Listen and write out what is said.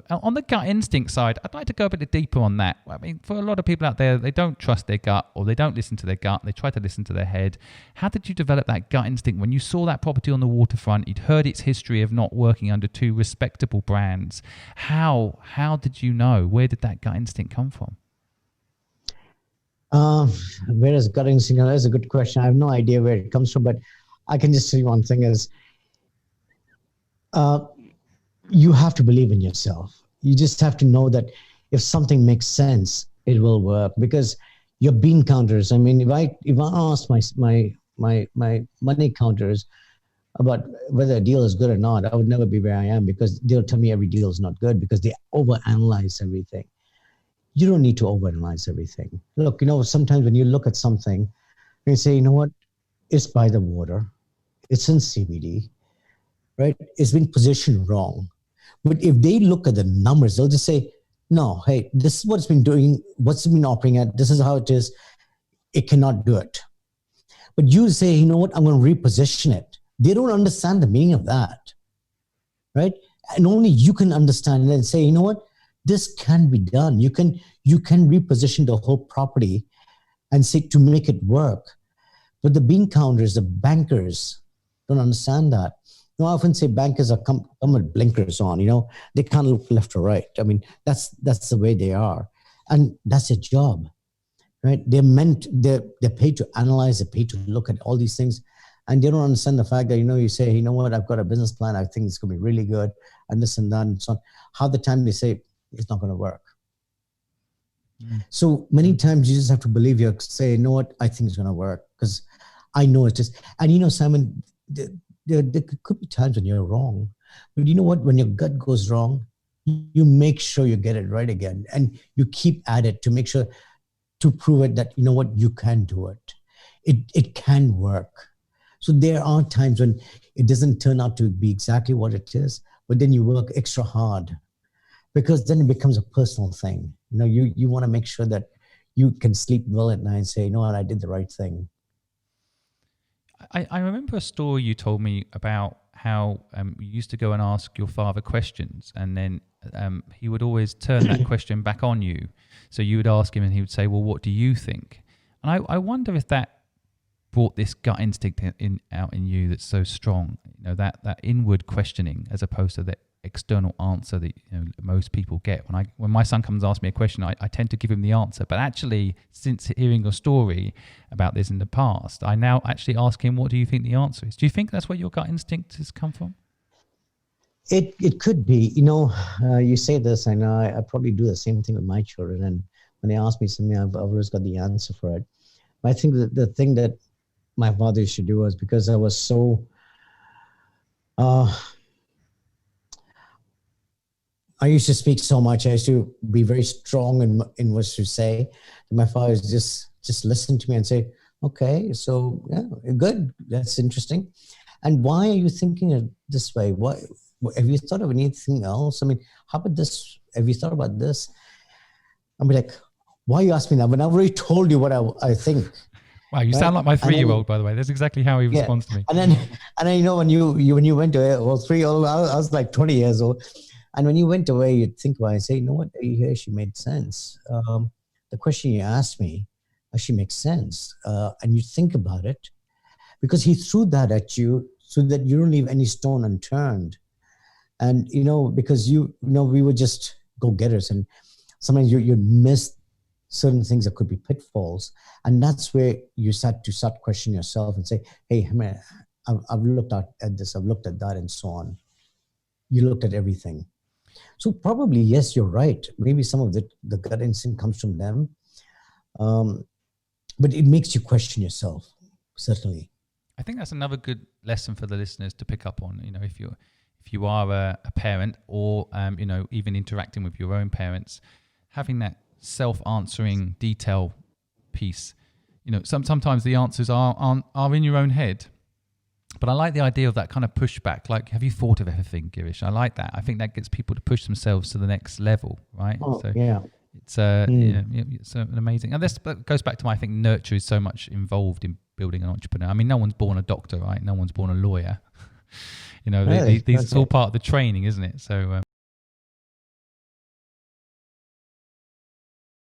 On the gut instinct side, I'd like to go a bit deeper on that. I mean, for a lot of people out there, they don't trust their gut, or they don't listen to their gut. They try to listen to their head. How did you develop that gut instinct when you saw that property on the waterfront? You'd heard its history of not working under two respectable brands. How did you know? Where did that gut instinct come from? Where is gut instinct? That's a good question. I have no idea where it comes from, but I can just tell you one thing is, you have to believe in yourself. You just have to know that if something makes sense, it will work. Because your bean counters, I mean, if I ask my money counters about whether a deal is good or not, I would never be where I am, because they'll tell me every deal is not good because they overanalyze everything. You don't need to overanalyze everything. Look, sometimes when you look at something, you say, you know what, it's by the water, it's in CBD, right? It's been positioned wrong. But if they look at the numbers, they'll just say, no, hey, this is what it's been doing, what's it been operating at, this is how it is, it cannot do it. But you say, you know what, I'm going to reposition it. They don't understand the meaning of that, right? And only you can understand it and say, you know what, this can be done. You can reposition the whole property and say to make it work. But the bean counters, the bankers don't understand that. I often say bankers are come with blinkers on, they can't look left or right. I mean, that's the way they are. And that's their job, right? They're paid to analyze, they're paid to look at all these things. And they don't understand the fact that, you say, you know what, I've got a business plan, I think it's going to be really good, and this and that and so on. Half the time they say, it's not going to work. So many times you just have to believe, say, you know what, I think it's going to work, because I know it's just, and Simon, there could be times when you're wrong, but you know what? When your gut goes wrong, you make sure you get it right again, and you keep at it to make sure to prove it that, you know what, you can do it. It can work. So there are times when it doesn't turn out to be exactly what it is, but then you work extra hard, because then it becomes a personal thing. You want to make sure that you can sleep well at night and say, you know what, I did the right thing. I remember a story you told me about how you used to go and ask your father questions, and then he would always turn that question back on you. So you would ask him and he would say, well, what do you think? And I wonder if that brought this gut instinct out in you that's so strong, that inward questioning, as opposed to the external answer that most people get. When my son comes and asks me a question, I tend to give him the answer. But actually, since hearing your story about this in the past, I now actually ask him, what do you think the answer is? Do you think that's where your gut instinct has come from? It could be. You say this, and I probably do the same thing with my children. And when they ask me something, I've always got the answer for it. But I think that the thing that my father used to do was, because I was so I used to speak so much. I used to be very strong in what to say. And my father would just listen to me and say, okay, so yeah, good. That's interesting. And why are you thinking it this way? What have you thought of anything else? I mean, how about this? Have you thought about this? I'll be like, why are you asking me that? When I've already told you what I think. Wow, you sound like my 3-year-old, by the way. That's exactly how he responds to me. And then when you went to 3 old, I was like 20 years old. And when you went away, you'd think about it and say, you know what, here she made sense. The question you asked me actually makes sense. And you think about it, because he threw that at you so that you don't leave any stone unturned. And, because we were just go-getters, and sometimes you'd miss certain things that could be pitfalls. And that's where you start to question yourself and say, hey, I've looked at this, I've looked at that, and so on. You looked at everything. So probably, yes, you're right. Maybe some of the gut instinct comes from them. But it makes you question yourself, certainly. I think that's another good lesson for the listeners to pick up on. If you are a parent, or even interacting with your own parents, having that self-answering detail piece. Sometimes the answers are in your own head. But I like the idea of that kind of pushback. Like, have you thought of everything, Girish? I like that. I think that gets people to push themselves to the next level, right? Oh, so yeah. It's it's an amazing. And this goes back to I think nurture is so much involved in building an entrepreneur. I mean, no one's born a doctor, right? No one's born a lawyer. These it's all part of the training, isn't it? So